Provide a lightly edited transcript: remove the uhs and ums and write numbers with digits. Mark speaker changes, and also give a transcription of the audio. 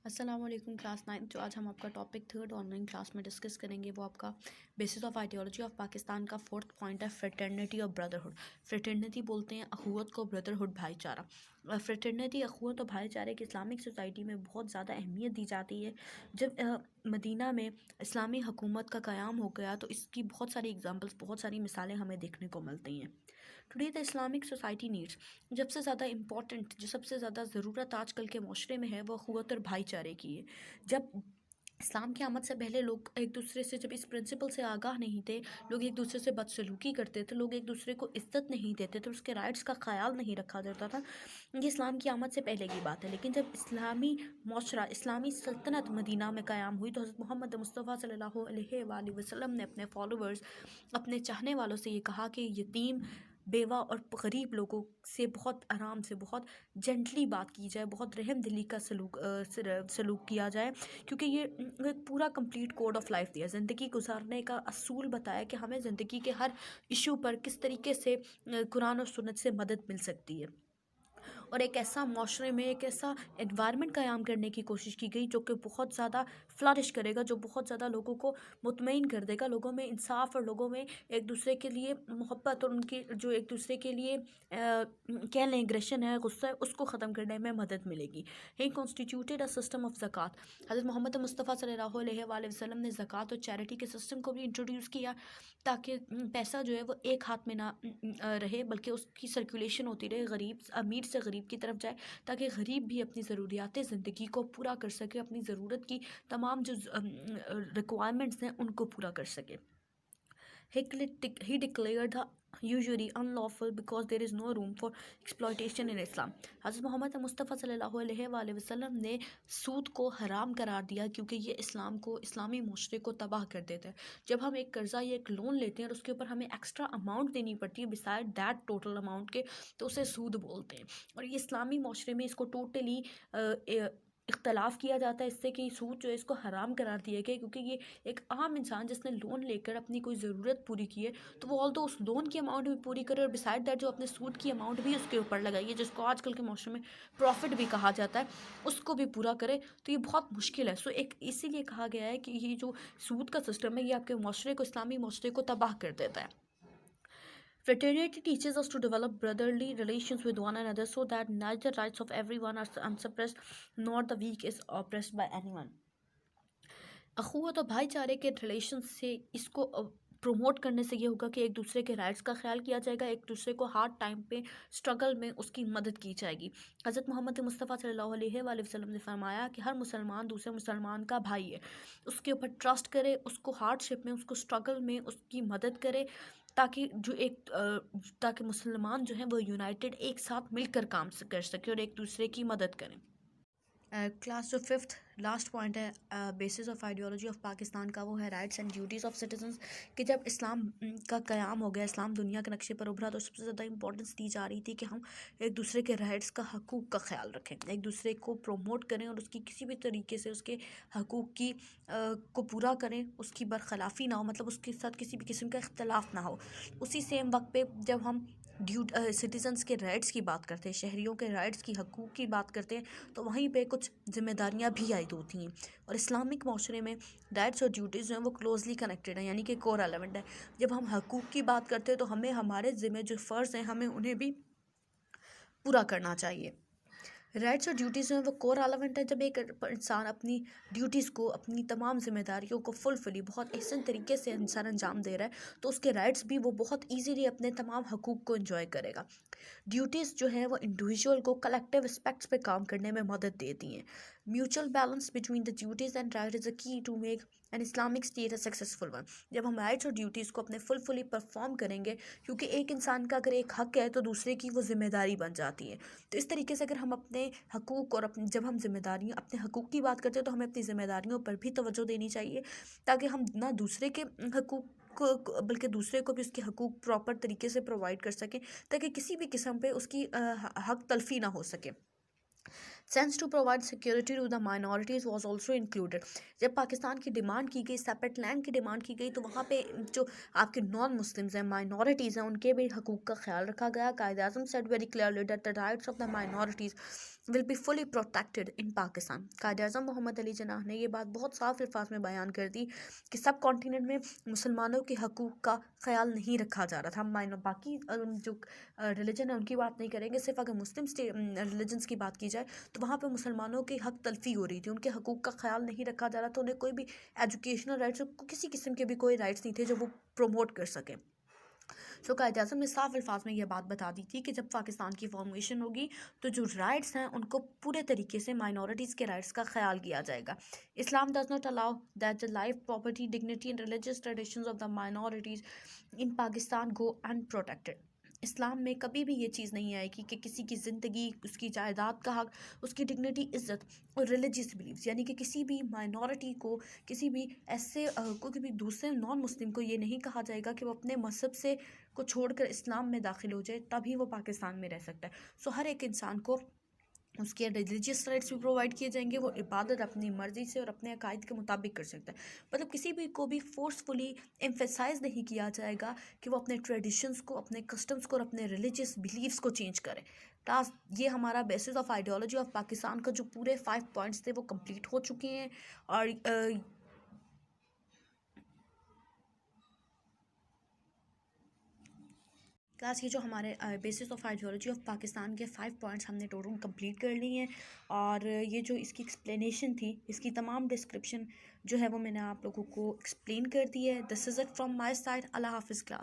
Speaker 1: السلام علیکم کلاس 9 جو آج ہم آپ کا topic third on line class میں ڈسکس کریں گے وہ آپ کا basis of ideology of Pakistan کا فورتھ پوائنٹ ہے فریٹرنیٹی اور بردرہڈ. فریٹرنیٹی بولتے ہیں اخوت کو، بردرہڈ بھائی چارہ. فریٹرنیٹی، اخوت اور بھائی چارے کی اسلامک سوسائٹی میں بہت زیادہ اہمیت دی جاتی ہے. جب مدینہ میں اسلامی حکومت کا قیام ہو گیا تو اس کی بہت ساری ایگزامپلس، بہت ساری مثالیں ہمیں دیکھنے کو ملتی ہیں. Today the Islamic society needs, جب سے زیادہ امپورٹنٹ، جو سب سے زیادہ ضرورت آج کل کے معاشرے میں ہے وہ اخوت اور بھائی چارے کی ہے. جب اسلام کی آمد سے پہلے لوگ ایک دوسرے سے، جب اس پرنسپل سے آگاہ نہیں تھے، لوگ ایک دوسرے سے بدسلوکی کرتے تھے، لوگ ایک دوسرے کو عزت نہیں دیتے تھے، اس کے رائٹس کا خیال نہیں رکھا جاتا تھا. یہ اسلام کی آمد سے پہلے کی بات ہے. لیکن جب اسلامی معاشرہ، اسلامی سلطنت مدینہ میں قیام ہوئی تو حضرت محمد مصطفیٰ صلی اللہ علیہ وآلہ وسلم نے اپنے فالوورز، اپنے چاہنے والوں سے یہ کہا کہ یتیم، بیوہ اور غریب لوگوں سے بہت آرام سے، بہت جنٹلی بات کی جائے، بہت رحم دلی کا سلوک کیا جائے، کیونکہ یہ ایک پورا کمپلیٹ کوڈ آف لائف دیا، زندگی گزارنے کا اصول بتایا کہ ہمیں زندگی کے ہر ایشو پر کس طریقے سے قرآن اور سنت سے مدد مل سکتی ہے. اور ایک ایسا معاشرے میں ایک ایسا انوائرمنٹ قیام کرنے کی کوشش کی گئی جو کہ بہت زیادہ فلرش کرے گا، جو بہت زیادہ لوگوں کو مطمئن کر دے گا، لوگوں میں انصاف اور لوگوں میں ایک دوسرے کے لیے محبت اور ان کی جو ایک دوسرے کے لیے کہہ لیں اگریشن ہے، غصہ ہے، اس کو ختم کرنے میں مدد ملے گی. ہی کانسٹیٹیوٹیڈ اے سسٹم آف زکوٰۃ. حضرت محمد مصطفیٰ صلی اللہ علیہ وآلہ وسلم نے زکوٰۃ اور چیریٹی کے سسٹم کو بھی انٹروڈیوس کیا، تاکہ پیسہ جو ہے وہ ایک ہاتھ میں نہ رہے بلکہ اس کی سرکولیشن ہوتی رہے، غریب امیر سے غریب کی طرف جائے، تاکہ غریب بھی اپنی ضروریات زندگی کو پورا کر سکے، اپنی ضرورت کی تمام جو ریکوائرمنٹس ہیں ان کو پورا کر سکے. He declared the usury unlawful because there is no room for exploitation in Islam. حضرت محمد مصطفیٰ صلی اللہ علیہ وآلہ وسلم نے سود کو حرام قرار دیا کیونکہ یہ اسلام کو، اسلامی معاشرے کو تباہ کر دیتا ہے. جب ہم ایک قرضہ یا ایک لون لیتے ہیں اور اس کے اوپر ہمیں ایکسٹرا اماؤنٹ دینی پڑتی ہے بسائڈ دیٹ ٹوٹل اماؤنٹ کے، تو اسے سود بولتے ہیں. اور یہ اسلامی معاشرے میں اس کو ٹوٹلی اختلاف کیا جاتا ہے اس سے کہ سود جو ہے اس کو حرام قرار دیا گیا، کیونکہ یہ ایک عام انسان جس نے لون لے کر اپنی کوئی ضرورت پوری کی ہے تو وہ آل تو اس لون کی اماؤنٹ بھی پوری کرے اور بسائڈ دیٹ جو اپنے سود کی اماؤنٹ بھی اس کے اوپر لگائیے، جس کو آج کل کے معاشرے میں پروفٹ بھی کہا جاتا ہے، اس کو بھی پورا کرے. تو یہ بہت مشکل ہے. ایک اسی لیے کہا گیا ہے کہ یہ جو سود کا سسٹم ہے یہ آپ کے معاشرے کو، اسلامی معاشرے کو تباہ کر دیتا ہے. Fraternity teaches us to develop brotherly relations with one another so that neither rights of everyone are unsuppressed nor the weak is oppressed by anyone. اخوت اور بھائی چارے کے ریلیشن سے اس کو پروموٹ کرنے سے یہ ہوگا کہ ایک دوسرے کے رائٹس کا خیال کیا جائے گا، ایک دوسرے کو ہارڈ ٹائم پہ اسٹرگل میں اس کی مدد کی جائے گی. حضرت محمد مصطفیٰ صلی اللہ علیہ وآلہ وسلم نے فرمایا کہ ہر مسلمان دوسرے مسلمان کا بھائی ہے، اس کے اوپر ٹرسٹ کرے، اس کو ہارڈ شپ میں، اس کو اسٹرگل میں اس کی مدد کرے، تاکہ مسلمان جو ہیں وہ یونائٹڈ ایک ساتھ مل کر کام کر سکے اور ایک دوسرے کی مدد کریں. کلاس جو ففتھ لاسٹ پوائنٹ ہے basis of ideology of Pakistan کا، وہ ہے rights and duties of citizens. کہ جب اسلام کا قیام ہو گیا، اسلام دنیا کے نقشے پر ابھرا تو سب سے زیادہ امپورٹنس دی جا رہی تھی کہ ہم ایک دوسرے کے رائٹس کا، حقوق کا خیال رکھیں، ایک دوسرے کو پروموٹ کریں اور اس کی کسی بھی طریقے سے اس کے حقوق کی کو پورا کریں، اس کی برخلافی نہ ہو، مطلب اس کے ساتھ کسی بھی قسم کا اختلاف نہ ہو. اسی سیم وقت پہ جب ہم سٹیزنس کے رائٹس کی بات کرتے ہیں، شہریوں کے رائٹس کی، حقوق کی بات کرتے ہیں، تو وہیں پہ کچھ ذمہ داریاں بھی عائد ہوتی ہیں. اور اسلامک معاشرے میں رائٹس اور ڈیوٹیز جو ہیں وہ کلوزلی کنیکٹڈ ہیں، یعنی کہ کو ریلیونٹ ہے. جب ہم حقوق کی بات کرتے ہیں تو ہمیں ہمارے ذمہ جو فرض ہیں ہمیں انہیں بھی پورا کرنا چاہیے. رائٹس اور ڈیوٹیز جو ہیں وہ کو ریلیونٹ ہے. جب ایک انسان اپنی ڈیوٹیز کو، اپنی تمام ذمہ داریوں کو فلی بہت احسن طریقے سے انسان انجام دے رہا ہے تو اس کے رائٹس بھی وہ بہت ایزیلی اپنے تمام حقوق کو انجوائے کرے گا. ڈیوٹیز جو ہیں وہ انڈیویجول کو کلیکٹیو اسپیکٹس پہ کام کرنے میں مدد دیتی ہیں. Mutual balance between the duties and rights is a key to make an Islamic state a successful one. جب ہم رائٹس اور ڈیوٹیز کو اپنے فلی پرفارم کریں گے، کیونکہ ایک انسان کا اگر ایک حق ہے تو دوسرے کی وہ ذمہ داری بن جاتی ہے. تو اس طریقے سے اگر ہم اپنے حقوق اور جب ہم ذمہ داریاں، اپنے حقوق کی بات کرتے ہیں تو ہمیں اپنی ذمہ داریوں پر بھی توجہ دینی چاہیے، تاکہ ہم نہ دوسرے کے حقوق کو بلکہ دوسرے کو بھی اس کے حقوق پراپر طریقے سے پرووائڈ کر سکیں، تاکہ کسی بھی قسم پہ اس کی حق تلفی نہ ہو سکے. Since to provide security to the minorities was also included. جب پاکستان کی ڈیمانڈ کی گئی، سیپریٹ لینڈ کی ڈیمانڈ کی گئی، تو وہاں پہ جو آپ کے نان مسلمز ہیں، مائنورٹیز ہیں، ان کے بھی حقوق کا خیال رکھا گیا. Quaid-e-Azam said very clearly that the rights of the minorities will be fully protected in Pakistan. Quaid-e-Azam محمد علی جناح نے یہ بات بہت صاف الفاظ میں بیان کر دی کہ سب کانٹیننٹ میں مسلمانوں کے حقوق کا خیال نہیں رکھا جا رہا تھا. ہم باقی جو ریلیجن ہے ان کی بات نہیں کریں گے، صرف اگر مسلم ریلیجنس کی بات کی جائے تو وہاں پہ مسلمانوں کی حق تلفی ہو رہی تھی، ان کے حقوق کا خیال نہیں رکھا جا رہا تھا. انہیں کوئی بھی ایجوکیشنل رائٹس، کسی قسم کے بھی کوئی رائٹس نہیں تھے جو وہ پروموٹ کر سکیں. سو قائد اعظم نے صاف الفاظ میں یہ بات بتا دی تھی کہ جب پاکستان کی فارمیشن ہوگی تو جو رائٹس ہیں ان کو پورے طریقے سے مائنورٹیز کے رائٹس کا خیال کیا جائے گا. Islam does not allow that the life, property, dignity and religious traditions of the minorities in Pakistan go unprotected. Islam میں کبھی بھی یہ چیز نہیں آئے گی کہ کسی کی زندگی، اس کی جائیداد کا حق، اس کی ڈگنیٹی، عزت اور ریلیجیس بلیفز، یعنی کہ کسی بھی مائنورٹی کو، کسی بھی ایسے کوئی بھی دوسرے نان مسلم کو یہ نہیں کہا جائے گا کہ وہ اپنے مذہب سے کو چھوڑ کر اسلام میں داخل ہو جائے تبھی وہ پاکستان میں رہ سکتا ہے. سو ہر ایک انسان کو اس کے ریلیجیس رائٹس بھی پرووائڈ کیے جائیں گے، وہ عبادت اپنی مرضی سے اور اپنے عقائد کے مطابق کر سکتا ہے. مطلب کسی بھی کو بھی فورسفلی ایمفیسائز نہیں کیا جائے گا کہ وہ اپنے ٹریڈیشنز کو، اپنے کسٹمز کو اور اپنے ریلیجیس بلیفز کو چینج کرے. یہ ہمارا basis of ideology of Pakistan کا جو پورے 5 پوائنٹس تھے وہ کمپلیٹ ہو چکے ہیں. اور کلاس یہ جو ہمارے basis of ideology of Pakistan کے 5 پوائنٹس ہم نے ٹوٹل کمپلیٹ کر لی ہیں. اور یہ جو اس کی ایکسپلینیشن تھی، اس کی تمام ڈسکرپشن جو ہے وہ میں نے آپ لوگوں کو ایکسپلین کر دی ہے. This is it from my side. Allah حافظ کلاس.